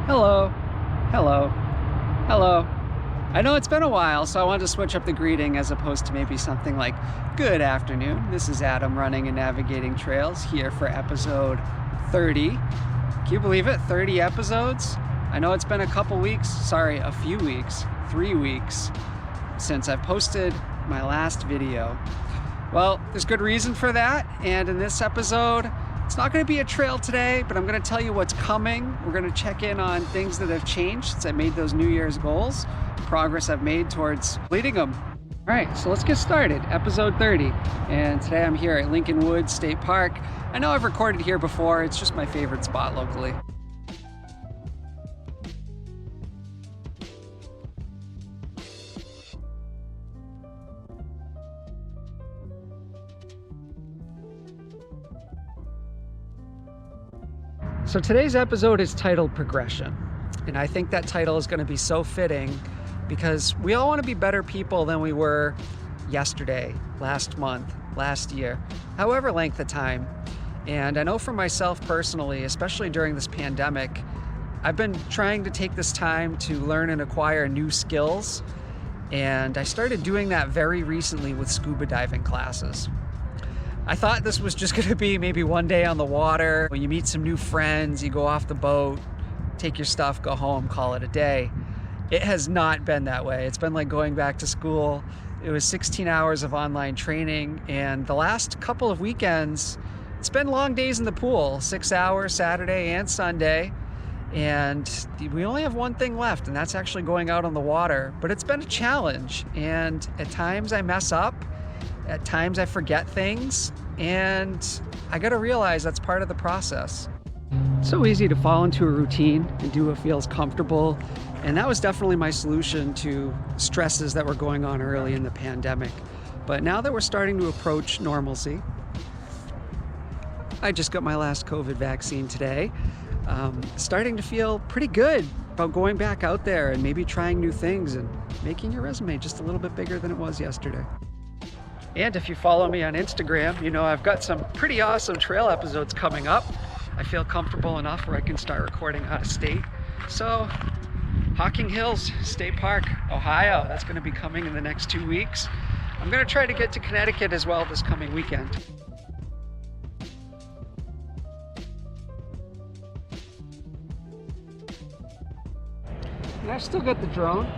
Hello, hello, hello. I know it's been a while, so I wanted to switch up the greeting as opposed to maybe something like, good afternoon. This is Adam running and navigating trails here for episode 30. Can you believe it? 30 episodes? I know it's been a couple weeks, sorry, a few weeks, 3 weeks since I've posted my last video. Well, there's good reason for that, and in this episode, it's not going to be a trail today, but I'm going to tell you what's coming. We're going to check in on things that have changed since I made those New Year's goals, progress I've made towards completing them. All right, so let's get started. Episode 30, and today I'm here at Lincoln Woods State Park. I know I've recorded here before, it's just my favorite spot locally. So today's episode is titled Progression, and I think that title is going to be so fitting because we all want to be better people than we were yesterday, last month, last year, however length of time. And I know for myself personally, especially during this pandemic, I've been trying to take this time to learn and acquire new skills, and I started doing that very recently with scuba diving classes. I thought this was just gonna be maybe one day on the water, when you meet some new friends, you go off the boat, take your stuff, go home, call it a day. It has not been that way. It's been like going back to school. It was 16 hours of online training, and the last couple of weekends, it's been long days in the pool, 6 hours Saturday and Sunday, and we only have one thing left, and that's actually going out on the water. But it's been a challenge, and at times I mess up. At times I forget things, and I gotta realize that's part of the process. It's so easy to fall into a routine and do what feels comfortable, and that was definitely my solution to stresses that were going on early in the pandemic. But now that we're starting to approach normalcy, I just got my last COVID vaccine today, starting to feel pretty good about going back out there and maybe trying new things and making your resume just a little bit bigger than it was yesterday. And if you follow me on Instagram, you know I've got some pretty awesome trail episodes coming up. I feel comfortable enough where I can start recording out of state. So, Hocking Hills State Park, Ohio, that's gonna be coming in the next 2 weeks. I'm gonna try to get to Connecticut as well this coming weekend. And I've still got the drone.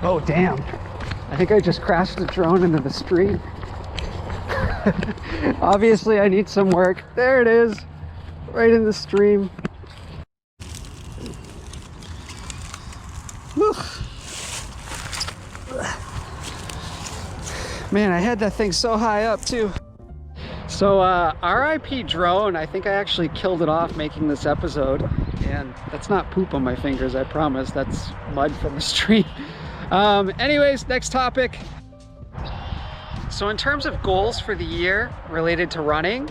Oh, damn. I think I just crashed the drone into the stream. Obviously, I need some work. There it is, right in the stream. Whew. Man, I had that thing so high up too. So R.I.P drone, I think I actually killed it off making this episode. And that's not poop on my fingers, I promise. That's mud from the street. Anyways, next topic. So in terms of goals for the year related to running,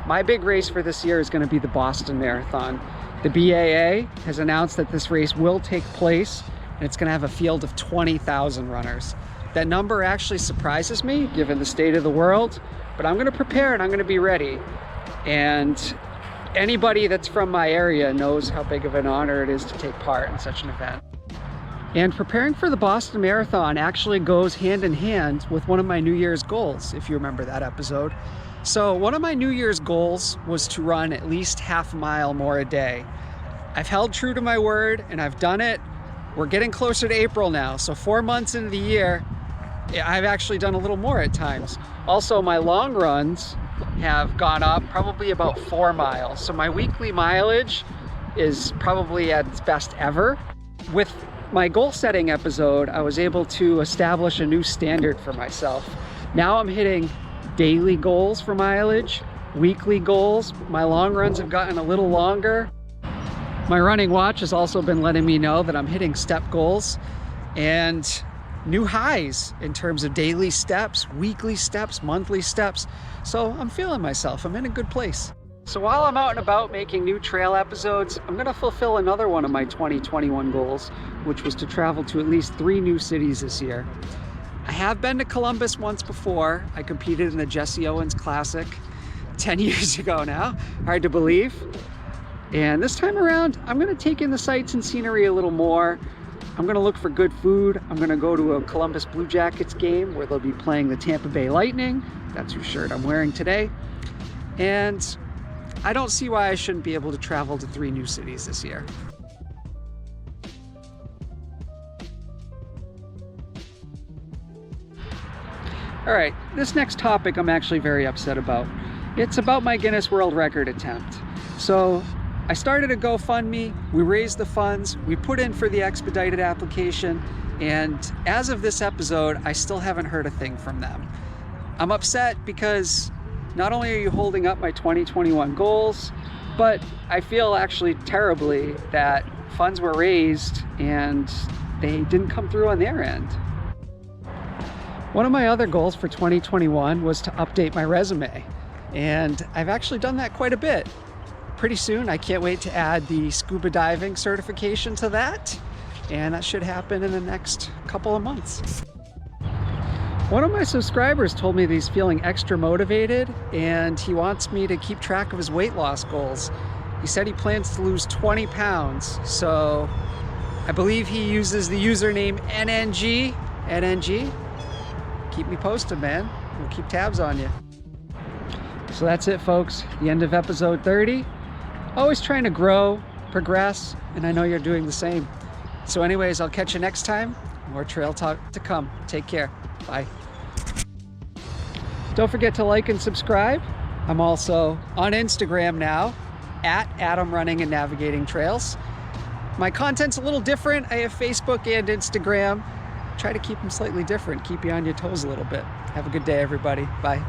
my big race for this year is going to be the Boston Marathon. The BAA has announced that this race will take place, and it's going to have a field of 20,000 runners. That number actually surprises me given the state of the world, but I'm going to prepare and I'm going to be ready. And anybody that's from my area knows how big of an honor it is to take part in such an event. And preparing for the Boston Marathon actually goes hand in hand with one of my New Year's goals, if you remember that episode. So one of my New Year's goals was to run at least half a mile more a day. I've held true to my word and I've done it. We're getting closer to April now, so 4 months into the year, I've actually done a little more at times. Also, my long runs have gone up probably about 4 miles. So my weekly mileage is probably at its best ever. With my goal setting episode, I was able to establish a new standard for myself. Now I'm hitting daily goals for mileage, weekly goals. My long runs have gotten a little longer. My running watch has also been letting me know that I'm hitting step goals and new highs in terms of daily steps, weekly steps, monthly steps. So I'm feeling myself. I'm in a good place. So while I'm out and about making new trail episodes, I'm gonna fulfill another one of my 2021 goals, which was to travel to at least 3 new cities this year. I have been to Columbus once before. I competed in the Jesse Owens Classic 10 years ago now, hard to believe. And this time around, I'm gonna take in the sights and scenery a little more. I'm gonna look for good food. I'm gonna go to a Columbus Blue Jackets game where they'll be playing the Tampa Bay Lightning. That's whose shirt I'm wearing today. And I don't see why I shouldn't be able to travel to 3 new cities this year. All right, this next topic I'm actually very upset about. It's about my Guinness World Record attempt. So I started a GoFundMe, we raised the funds, we put in for the expedited application, and as of this episode, I still haven't heard a thing from them. I'm upset because not only are you holding up my 2021 goals, but I feel actually terribly that funds were raised and they didn't come through on their end. One of my other goals for 2021 was to update my resume, and I've actually done that quite a bit. Pretty soon, I can't wait to add the scuba diving certification to that, and that should happen in the next couple of months. One of my subscribers told me that he's feeling extra motivated and he wants me to keep track of his weight loss goals. He said he plans to lose 20 pounds, so I believe he uses the username NNG. Keep me posted, man. We'll keep tabs on you. So that's it, folks. The end of episode 30. Always trying to grow, progress, and I know you're doing the same. So anyways, I'll catch you next time. More trail talk to come. Take care. Bye. Don't forget to like and subscribe. I'm also on Instagram now, at Adam Running and Navigating Trails. My content's a little different. I have Facebook and Instagram. Try to keep them slightly different, keep you on your toes a little bit. Have a good day, everybody. Bye.